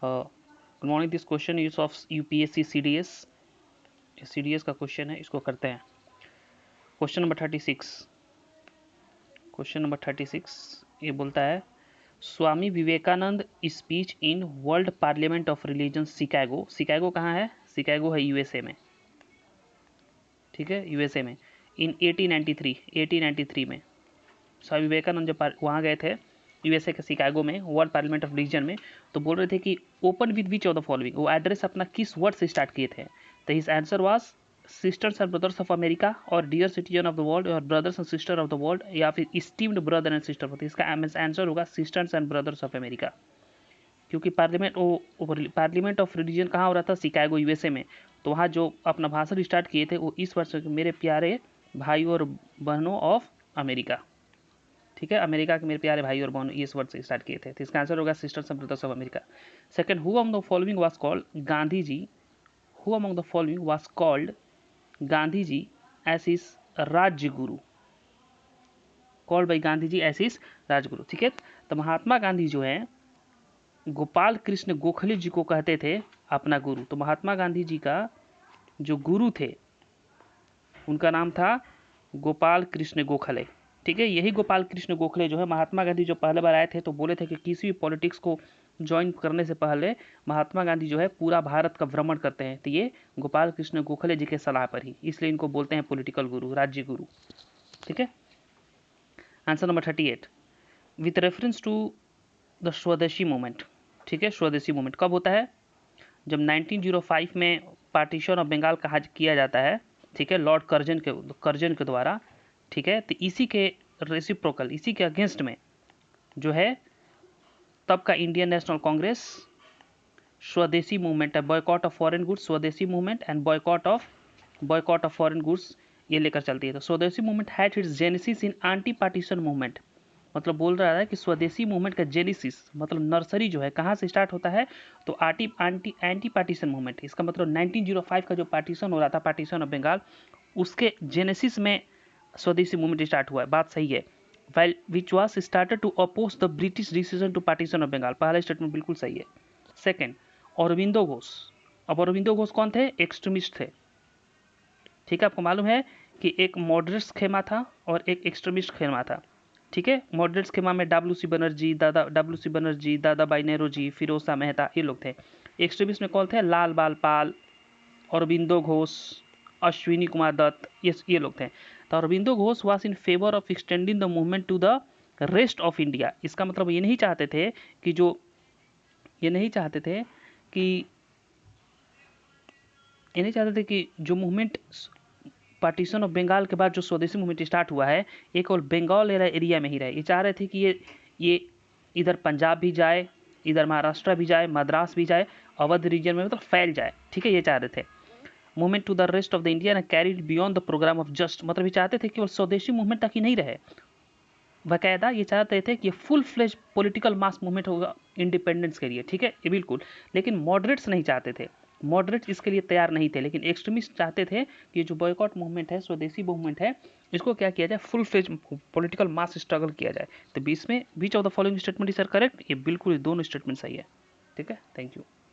Good morning, this question is of UPSC CDS का question है, इसको करते हैं। क्वेश्चन नंबर 36 ये बोलता है Swami Vivekananda speech in world parliament of religion Chicago कहाँ है? शिकागो है यूएसए में, ठीक है, यूएसए में। इन 1893 में स्वामी विवेकानंद जब वहाँ गए थे यूएसए के शिकागो में, वर्ल्ड पार्लियामेंट ऑफ रिलीजन में, तो बोल रहे थे कि open with which of the following, वो एड्रेस अपना किस वर्ड से स्टार्ट किए थे? तो his answer was sisters and brothers of America, और dear citizen of the world, और brothers and sister of the world, या फिर इस्टीम्ड ब्रदर एंड सिस्टर। तो इसका आंसर होगा sisters and brothers of America, क्योंकि पार्लियामेंट ऑफ रिलीजन कहाँ हो रहा था? शिकागो यूएसए में। तो वहाँ जो अपना भाषण स्टार्ट किए थे वो इस वर्ष मेरे प्यारे भाई और बहनों ऑफ अमेरिका, ठीक है, अमेरिका के मेरे प्यारे भाई और बहनों, इस वर्ड से स्टार्ट किए थे। तो इसका आंसर होगा sisters and brothers of America. Second, who among the following was called Gandhi ji, who among the following was called Gandhi ji as his Rajguru, called by Gandhi ji as his Rajguru, ठीक है। तो महात्मा गांधी जो है गोपाल कृष्ण गोखले जी को कहते थे अपना गुरु। तो महात्मा गांधी जी का जो गुरु थे उनका नाम था गोपाल कृष्ण गोखले, ठीक है। यही गोपाल कृष्ण गोखले जो है, महात्मा गांधी जो पहले बार आए थे तो बोले थे कि किसी भी पॉलिटिक्स को ज्वाइन करने से पहले महात्मा गांधी जो है पूरा भारत का भ्रमण करते हैं। तो ये गोपाल कृष्ण गोखले जी के सलाह पर ही, इसलिए इनको बोलते हैं पॉलिटिकल गुरु, राज्य गुरु, ठीक है। Answer number 38, with reference to the swadeshi movement, ठीक है। स्वदेशी मूवमेंट कब होता है? जब 1905 में पार्टीशन ऑफ बंगाल कहा किया जाता है, ठीक है, लॉर्ड कर्जन के द्वारा, ठीक है। तो इसी के रेसिप्रोकल, इसी के अगेंस्ट में जो है तब का इंडियन नेशनल कांग्रेस स्वदेशी मूवमेंट है, बॉयकॉट ऑफ फॉरेन गुड्स, स्वदेशी movement and boycott of foreign goods, ये लेकर चलती है। तो स्वदेशी movement had it's genesis in anti partition movement, मतलब बोल रहा है कि स्वदेशी मूवमेंट का जेनेसिस मतलब नर्सरी जो है कहाँ से स्टार्ट होता है? तो एंटी पार्टीशन मूवमेंट, इसका मतलब 1905 का जो पार्टीशन हो रहा था, पार्टीशन ऑफ बंगाल, उसके जेनेसिस में स्वदेशी मूवमेंट स्टार्ट हुआ है। बात सही है। While which was started to oppose the British decision to partition of Bengal, पहला स्टेटमेंट बिल्कुल सही है। सेकंड, अरविंदो घोष। अब अरविंदो घोष कौन थे? एक्सट्रीमिस्ट थे, ठीक है। आपको मालूम है कि एक मॉडरेट खेमा था और एक एक्सट्रीमिस्ट खेमा था, ठीक है। मॉडरेट खेमा में डब्ल्यू सी बनर्जी, दादा भाई नेहरू, फिरोज शाह मेहता, ये लोग थे। एक्सट्रीमिस्ट में कौन थे? लाल बाल पाल, अरविंदो घोष, अश्विनी कुमार दत्त, ये लोग थे। तो Aurobindo Ghosh was in favour of extending the movement to the rest of India. इसका मतलब ये नहीं चाहते थे कि जो मूवमेंट पार्टीशन ऑफ बंगाल के बाद जो स्वदेशी मूवमेंट स्टार्ट हुआ है ये केवल बंगाल एरिया में ही रहे। ये चाह रहे थे कि ये इधर पंजाब भी जाए, इधर महाराष्ट्र भी जाए, मद्रास भी जाए, अवध रीजन में मतलब फैल जाए, ठीक है, ये चाह रहे थे। Movement to the rest of the India and carried beyond the programme of just, मतलब ये चाहते थे केवल स्वदेशी मूवमेंट तक ही नहीं रहे, बाकायदा ये चाहते थे कि ये full fledge political mass movement होगा इंडिपेंडेंस के लिए, ठीक है, ये बिल्कुल। लेकिन मॉडरेट्स नहीं चाहते थे, मॉडरेट्स इसके लिए तैयार नहीं थे, लेकिन एक्सट्रीमिस्ट चाहते थे कि जो बॉयकॉट मूवमेंट है, स्वदेशी मूवमेंट है, इसको क्या किया जाए? Full fledge political mass struggle किया जाए। तो which of the following statement is correct, ये बिल्कुल दोनों स्टेटमेंट सही है, ठीक है। Thank you.